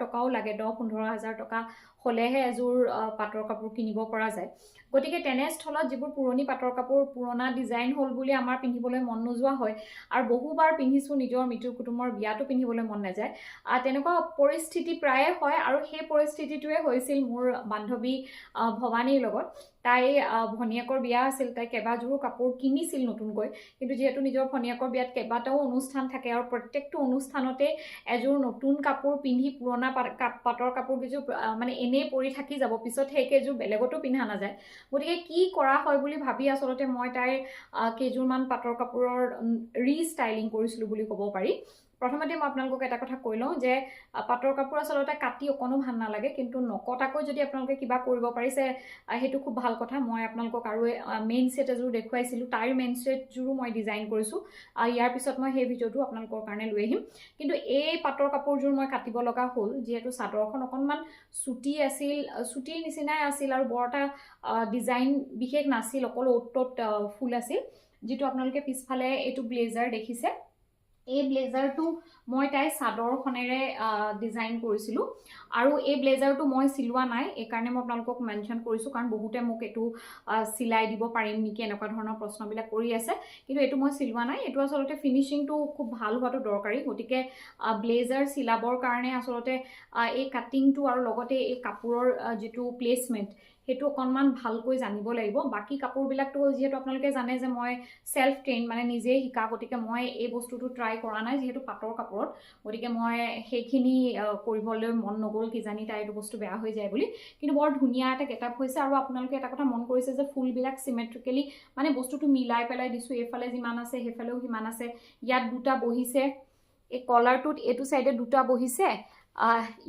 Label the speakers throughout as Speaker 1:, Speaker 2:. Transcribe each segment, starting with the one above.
Speaker 1: টকাও লাগে 10-15,000 টকা হলেহে এযোৰ পাটৰ কাপোৰ কিনিব পৰা যায় গতিকে তেনেস্থলত যিবোৰ পুৰণি পাটৰ কাপোৰ পুৰণা ডিজাইন হ'ল বুলি আমাৰ পিন্ধিবলৈ মন নোযোৱা হয় আৰু বহুবাৰ পিন্ধিছো নিজৰ মিত্ৰ কুটুমৰ বিয়াতো পিন্ধিবলৈ মন নাযায় তেনেকুৱা পৰিস্থিতি প্ৰায়ে হয় আৰু সেই পৰিস্থিতিটোৱে হৈছিল মোৰ বান্ধৱী ভৱানীৰ লগত তাই ভনিয়াকৰ বিয়া আছিল তাই কেবাযোৰো কাপোৰ কিনিছিল নতুনকৈ কিন্তু যেহেতু নিজৰ ভনিয়াকৰ বিয়াত কেবাটাও অনুষ্ঠান থাকে আৰু প্ৰত্যেকটো অনুষ্ঠানতে এযোৰ নতুন কাপোৰ পিন্ধি পুৰণা পাটৰ কাপোৰ কিছু মানে এনেই পৰি থাকি যাব পিছত সেইকেইযোৰ বেলেগতো পিন্ধা নাযায় গতিকে কি কৰা হয় বুলি ভাবি আচলতে মই তাইৰ কেইযোৰমান পাটৰ কাপোৰৰ ৰিষ্টাইলিং কৰিছিলো বুলি ক'ব পাৰি প্ৰথমতে মই আপোনালোকক এটা কথা কৈ লওঁ যে পাটৰ কাপোৰ আচলতে কাটি অকনো ভাল নালাগে কিন্তু নকটাকৈ যদি আপোনালোকে কিবা কৰিব পাৰিছে সেইটো খুব ভাল কথা মই আপোনালোকক আৰু মেইন সেট এযোৰ দেখুৱাইছিলো তাইৰ মেইন সেটযোৰো মই ডিজাইন কৰিছো ইয়াৰ পিছত মই সেই ভিডিঅ'টো আপোনালোকৰ কাৰণে লৈ আহিম কিন্তু এই পাটৰ কাপোৰযোৰ মই কাটিব লগা হ'ল যেহেতু চাদৰখন অকনমান চুটি আছিল চুটিৰ নিচিনাই আছিল আৰু বৰ এটা ডিজাইন বিশেষ নাছিল অকল ওটত ফুল আছিল যেটো আপোনালোকে পিছফালে এইটো ব্লেজাৰ দেখিছে এই ব্লেজাৰটো মই তাই চাদৰখনেৰে ডিজাইন কৰিছিলো আৰু এই ব্লেজাৰটো মই চিলোৱা নাই এই কাৰণে মই আপোনালোকক মেনশন কৰিছো কাৰণ বহুতে মোক এটো সিলাই দিব পাৰিম নেকি এনেকুৱা ধৰণৰ প্ৰশ্নবিলাক কৰি আছে কিন্তু এটো মই চিলোৱা নাই এটো আসলতে ফিনিশিংটো খুব ভাল হোৱাটো দৰকাৰী গতিকে ব্লেজাৰ সিলাবৰ কাৰণে আসলতে এই কাটিংটো আৰু লগতে এই কাপোৰৰ যেটো প্লেসমেন্ট হেতু অকনমান ভালকৈ জানিব লাগিব বাকি কাপোৰবিলাকটো যেহেতু আপোনালোকে জানে যে মই সেলফ ট্ৰেইন মানে নিজে শিকা গতিকে মই এই বস্তুটো ট্ৰাই কৰা নাই যেহেতু পাটৰ কাপোৰত গতিকে মই সেইখিনি কৰিবলৈ মন নগল কি জানি তাই এইটো বস্তু বেয়া হৈ যায় বুলি কিন্তু বৰ ধুনিয়া এটা গেটআপ হৈছে আৰু আপোনালোকে এটা কথা মন কৰিছে যে ফুলবিলাক সিমেট্ৰিক্যালি মানে বস্তুটো মিলাই পেলাই দিছো এফালে যিমান আছে হেফালেও হিমান আছে ইয়াত দুটা বহিছে এই কলাৰটোত এটো সাইডে দুটা বহিছে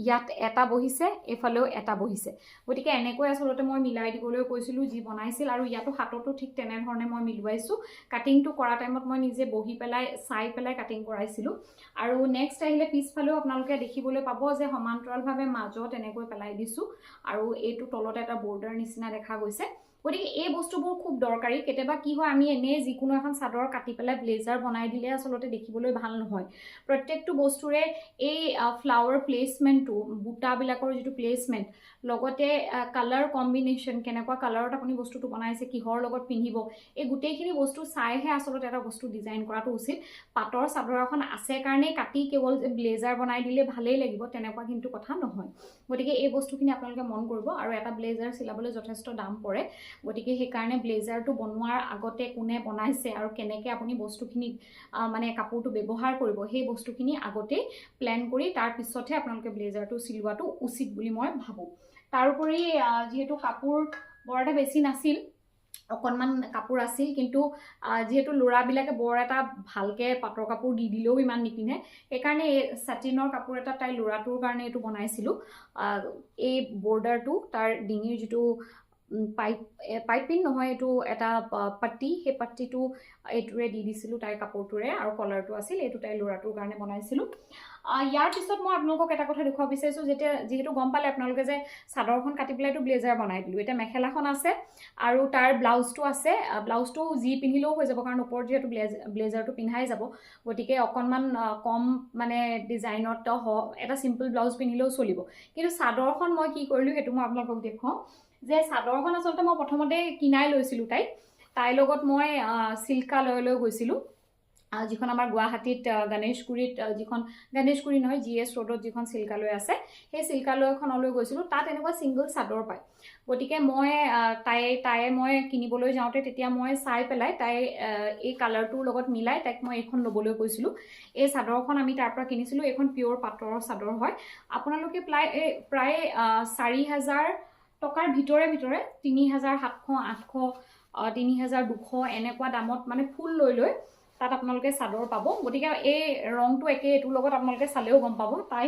Speaker 1: ইয়াত এটা বহিছে এফালেও এটা বহিছে গতিকে এনেকৈ আসলতে মই মিলাই দিবলৈ কৈছিলো যি বনাইছিল আৰু ইয়াতো হাতটো ঠিক তেনে ধৰণে মই মিলুৱাইছো কাটিংটো কৰা টাইমত মই নিজে বহি পেলাই চাই পেলাই কাটিং কৰাইছিলো আৰু নেক্সট আহিলে পিছফালেও আপোনালোকে দেখিবলৈ পাব যে সমান্তৰালভাৱে মাজত এনেকৈ পেলাই দিছো আৰু এইটো তলতে এটা বৰ্ডাৰ নিচিনা দেখা গৈছে গতিকে এই বস্তুবোৰ খুব দৰকাৰী কেতিয়াবা কি হয় আমি এনে যিকোনো এখন চাদৰ কাটি পেলাই ব্লেজাৰ বনাই দিলে আসলতে দেখিবলৈ ভাল নহয় প্ৰত্যেকটো বস্তুৰে এই ফ্লাৱাৰ প্লেসমেন্টটো বুটাবিলাকৰ যেটো প্লেসমেন্ট লগতে কালাৰ কম্বিনেশন কেনেকুৱা কালাৰত আপুনি বস্তুটো বনাইছে কিহৰ লগত পিন্ধিব এই গুটেইখিনি বস্তু চাইহে আসলতে এটা বস্তু ডিজাইন কৰাটো উচিত পাটৰ চাদৰ এখন আছে কাৰণে কাটি কেৱল ব্লেজাৰ বনাই দিলে ভালেই লাগিব তেনেকুৱা কিন্তু কথা নহয় গতিকে এই বস্তুখিনি আপোনালোকে মন কৰিব আৰু এটা ব্লেজাৰ সিলাবলৈ যথেষ্ট দাম পৰে গতিকে সেই কাৰণে ব্লেজাৰটো বনোৱাৰ আগতে কোনে বনাইছে আৰু কেনেকৈ আপুনি বস্তুখিনি মানে কাপোৰটো ব্যৱহাৰ কৰিব সেই বস্তুখিনি আগতে প্ল্যান কৰি তাৰ পিছতহে আপোনালোকে ব্লেজাৰটো সিলোৱাটো উচিত বুলি মই ভাবো তাৰোপৰি যেহেতু কাপোৰ বৰ এটা বেছি নাছিল অকনমান কাপোৰ আছিল কিন্তু যেহেতু লৰাবিলাকে বৰ এটা ভালকে পাটৰ কাপোৰ দি দিলেও ইমান নিপিনে এই কাৰণে সাটিনৰ কাপোৰ এটা তাই লৰাটোৰ কাৰণে এটো বনাইছিলো এই বৰ্ডাৰটো তাৰ ডিঙিৰ যেটো পাইপিং নহয় এটো এটা পট্টি হে পট্টিটো এটোৰে দি দিছিলো তাই কাপোৰটোৰে আৰু কলাৰটো আছিল এটো তাই লৰাটোৰ কাৰণে বনাইছিলো ইয়াৰ পিছত মই আপোনালোকক এটা কথা দেখুৱা বিচাৰিছো যেহেতু গম পালে আপোনালোকে যে চাদৰখন কাটি পেলাইটো ব্লেজাৰ বনাই দিলো এটা মেখেলাখন আছে আৰু তাৰ ব্লাউজটো আছে ব্লাউজটো যি পিন্ধিলেও হৈ যাব কাৰণ ওপৰত যেহেতু ব্লেজাৰটো পিন্ধাই যাব গতিকে অকনমান কম মানে ডিজাইনত এটা সিম্পল ব্লাউজ পিন্ধিলেও চলিব কিন্তু চাদৰখন মই কি কৰিলো হেতু মই আপোনালোকক দেখুৱাও যে চাদৰখন আসলতে মই প্ৰথমতে কিনাই লৈছিলো তাই লগত মই সিল্কালয়লৈ গৈছিলো যিখন আমাৰ গুৱাহাটীত গণেশগুৰিত যিখন গণেশগুৰি নহয় জিএস ৰোডত যিখন সিল্কালয় আছে সেই সিল্কালয়খনলৈ গৈছিলো তাত এনেকুৱা সিঙ্গল চাদৰ পায় গতিকে মই তাই মই কিনিবলৈ যাওঁতে তেতিয়া মই চাই পেলাই তাই এই কালাৰটোৰ লগত মিলাই তাইক মই এখন লবলৈ কৈছিলো এই চাদৰখন আমি তাৰ পৰা কিনিছিলো এখন পিওৰ পাটৰ চাদৰ হয় আপোনালোকে প্ৰায় 4000 টকাৰ ভিতৰে 3700 800 3200 এনেকুৱা দামত মানে ফুল লৈ তাত আপোনালোকে চাদৰ পাব গতিকে এই ৰংটো একে এটোৰ লগত আপোনালোকে চালেও গম পাব তাই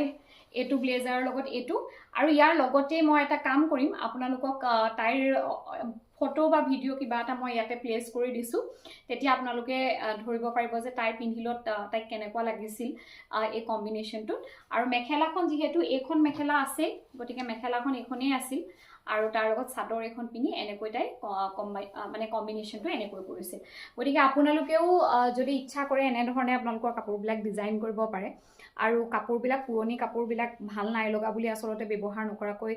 Speaker 1: এটো ব্লেজাৰৰ লগত এটো আৰু ইয়াৰ লগতে মই এটা কাম কৰিম আপোনালোকক তাইৰ ফটো বা ভিডিঅ' কিবা এটা মই ইয়াতে প্লেচ কৰি দিছোঁ তেতিয়া আপোনালোকে ধৰিব পাৰিব যে তাইৰ পিন্ধিলত তাইক কেনেকুৱা লাগিছিল এই কম্বিনেশ্যনটোত আৰু মেখেলাখন যিহেতু এইখন মেখেলা আছে গতিকে মেখেলাখন এইখনেই আছিল আৰু তাৰ লগত চাদৰ এখন পিন্ধি এনেকৈ তাই মানে কম্বিনেশ্যনটো এনেকৈ কৰিছিল গতিকে আপোনালোকেও যদি ইচ্ছা কৰে এনেধৰণে আপোনালোকৰ কাপোৰবিলাক ডিজাইন কৰিব পাৰে আৰু কাপোৰবিলাক পুৰণি কাপোৰবিলাক ভাল নাই লগা বুলি আচলতে ব্যৱহাৰ নকৰাকৈ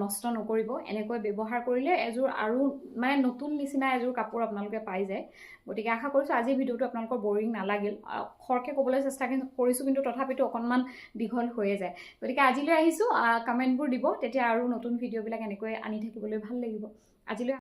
Speaker 1: নষ্ট নকৰিব এনেকৈ ব্যৱহাৰ কৰিলে এযোৰ আৰু মানে নতুন নিচিনা এযোৰ কাপোৰ আপোনালোকে পাই যায় গতিকে আশা কৰিছোঁ আজিৰ ভিডিঅ'টো আপোনালোকৰ বৰিং নালাগিল খৰকৈ ক'বলৈ চেষ্টা কৰিছোঁ কিন্তু তথাপিতো অকণমান দীঘল হৈয়ে যায় গতিকে আজিলৈ আহিছোঁ কমেণ্টবোৰ দিব তেতিয়া আৰু নতুন ভিডিঅ'বিলাক এনেকৈ আনি থাকিবলৈ ভাল লাগিব আজিলৈ